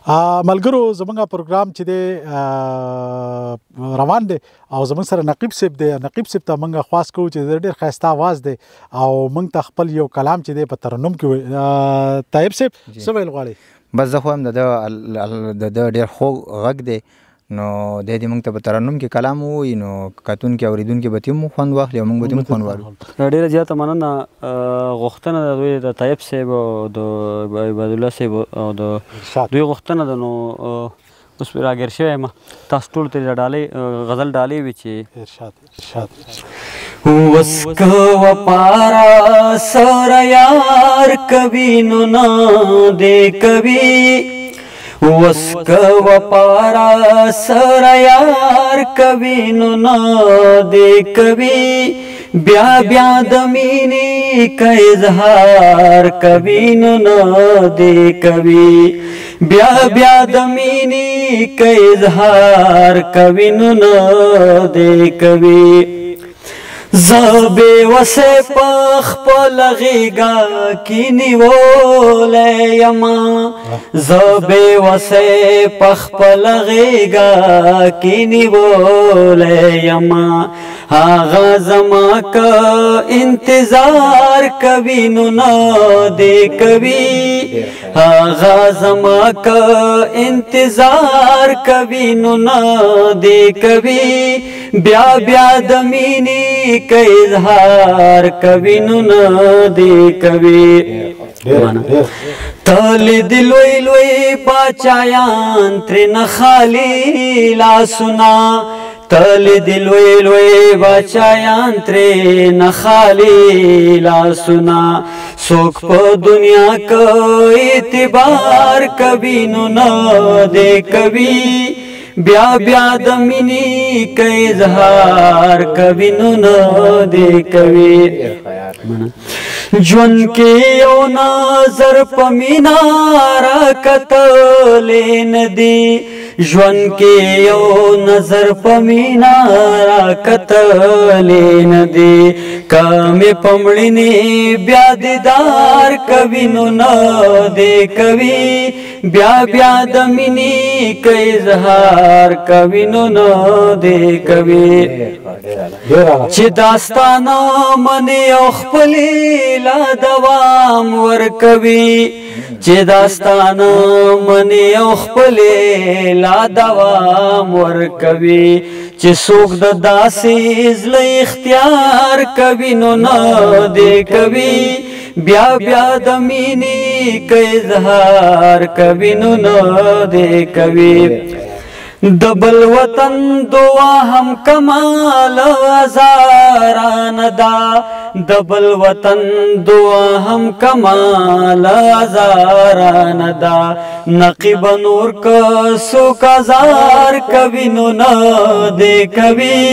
ملګرو زمونږ پروګرام چې دی روان دی او زمونږ سره نقیب صاحب دی. نقیب صاحب ته موږ خواست کوو چې ډېر ښایسته اواز دی او موږ ته خپل یو کلام چې دی په ترنم کې وایي. طیب صاحب څه ویل غواړئ؟ بس زه خو هم د ده ډېر خوږ غږ دی، نو دی دې موږ ته په ترنم کې کلام ووایي، نو کتونکي اورېدونکي به ترې هم خوند واخلي او موږ به ترې هم خوند واخلو. ډېره زیاته مننه. غوښتنه د دوی د طیب صاحب او د عبادالله صاحب او د دوی غوښتنه ده، نو اوس راګیر شوی یم. تاسو ټولو ته غزل ډالۍ وي چې وس کوه پارا سره یار کوي نو نه دې کوي، وس کوه پارا سره یار کوي نو نه دې کوي، بیا بیا د مینې که اظهار کوي نو نه دې کوي، بیا بیا د مینې که اظهار کوي نو نه دې کوي. زه بې وسې په خپله غېږه کې نیولی یمه، زه بې وسې په خپله غېږه کې نیولی یمه، هغه زما که انتظار کوي نو نه دې کوي، هغه زما که انتظار کوي نو نه دې کوي، بیا بیا د مینې که اظهار کوي نو نه دې کوي. تل د لوی لوی پاچایان ترېنه خالي لاسونه، تل د لوی لوی بچایان ترېنه خالي لاسونه، څوک په دنیا کې اعتبار کوي نو نه دې کوي، بیا بیا د مینې که اظهار کوي نو نه دې کوي. ژوند کې یو نظر په مینا راکتلی نه دی، ژوند کې یو نظر په مینا راکتلی نه دی، که مې په مړینې بیا دیدار کوي نو نه دې کوي، بیا بیا د مینې که اظهار کوي نو نه دې کوي. چې داستانه منې او خپلې لا دوام ورکوي، چې داستانه منې او خپلې لا دوام ورکوي، چې څوک د داسې زړه اختیار کوي نو نه دې کوي، بیا بیا د مینې که اظهار کوي نو نه دې کوي. د بل وطن دعا هم کمال هزاران ده، د بل وطن دعا هم کمال هزاران ده، نقیب نور که څوک ازار کوي نو نه دې کوي،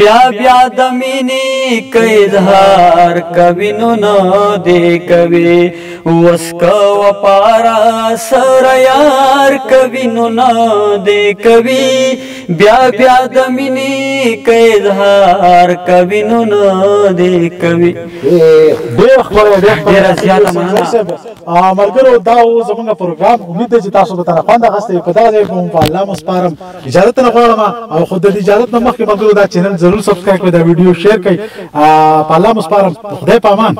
بیا بیا د مینې که اظهار کوي نو نه دې کوي. وس کوه پارا سره یار کوي نو نه دې کوي، بیا بیا د مینې که اظهار کوي نو نه دې کوي. ډېره زیاته مننه. ملګرو دا و زموږ پروګرام، امید ده چې تاسو به ترې خوند اخیستی. په دغه ځای کې مو په الله مسپارم، اجازت نه غواړم او خو د اجازت نه مخکې ملګرو دا چینل ضرور سبسکرایب کړئ، دا ویډیو شیر کړئ. په الله مسپارم، خدای په امان.